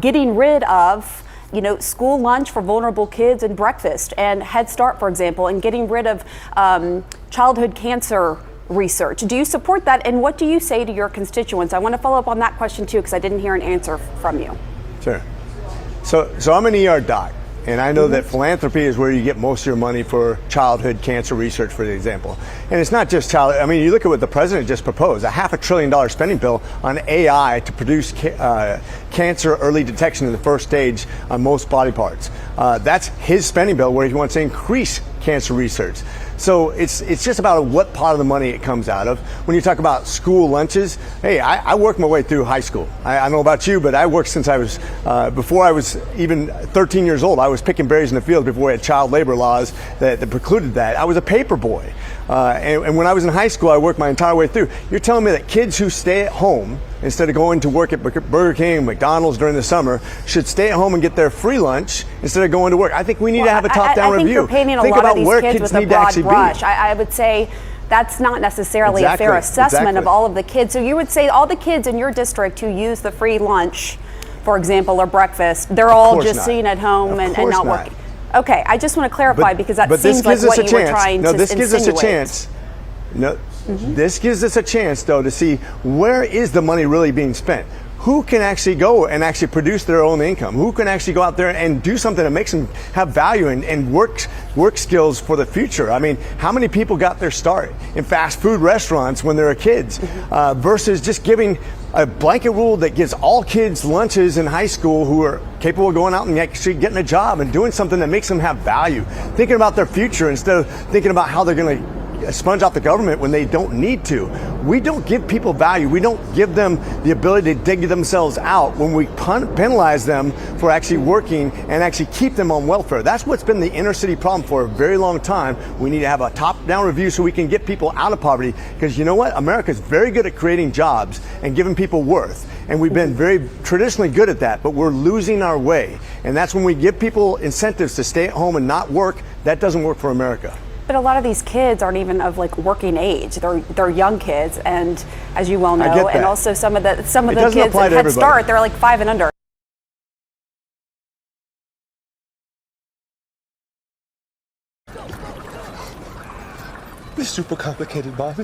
getting rid of school lunch for vulnerable kids and breakfast and Head Start, for example, and getting rid of childhood cancer research. Do you support that, and what do you say to your constituents? I want to follow up on that question too, because I didn't hear an answer from you. Sure. So I'm an ER doc, and I know that philanthropy is where you get most of your money for childhood cancer research, for example. And it's not just you look at what the president just proposed, a $500 billion spending bill on AI to produce cancer early detection in the first stage on most body parts. That's his spending bill, where he wants to increase cancer research. So it's just about what part of the money it comes out of. When you talk about school lunches, hey, I worked my way through high school. I don't know about you, but I worked since I was, before I was even 13 years old. I was picking berries in the field before we had child labor laws that precluded that. I was a paper boy. And when I was in high school, I worked my entire way through. You're telling me that kids who stay at home instead of going to work at Burger King, McDonald's during the summer, should stay at home and get their free lunch instead of going to work? I think we need to have a top-down review. I think you're painting a lot of these kids with a broad brush. I would say that's not necessarily a fair assessment of all of the kids. So you would say all the kids in your district who use the free lunch, for example, or breakfast, they're all just sitting at home and not working. Okay, I just want to clarify, because that seems like what you were trying to insinuate. This gives us a chance. This gives us a chance, though, to see where is the money really being spent. Who can actually go and actually produce their own income? Who can actually go out there and do something that makes them have value and work skills for the future? I mean, how many people got their start in fast food restaurants when they were kids versus just giving a blanket rule that gives all kids lunches in high school who are capable of going out and actually getting a job and doing something that makes them have value, thinking about their future instead of thinking about how they're going to sponge off the government when they don't need to. We don't give people value. We don't give them the ability to dig themselves out when we penalize them for actually working and actually keep them on welfare. That's what's been the inner city problem for a very long time. We need to have a top-down review so we can get people out of poverty, because you know what? America's very good at creating jobs and giving people worth. And we've been very traditionally good at that, but we're losing our way. And that's when we give people incentives to stay at home and not work. That doesn't work for America. But a lot of these kids aren't even of working age. They're young kids, and as you well know, and also some of the kids at Head Start, they're 5 and under. This is super complicated, Bob.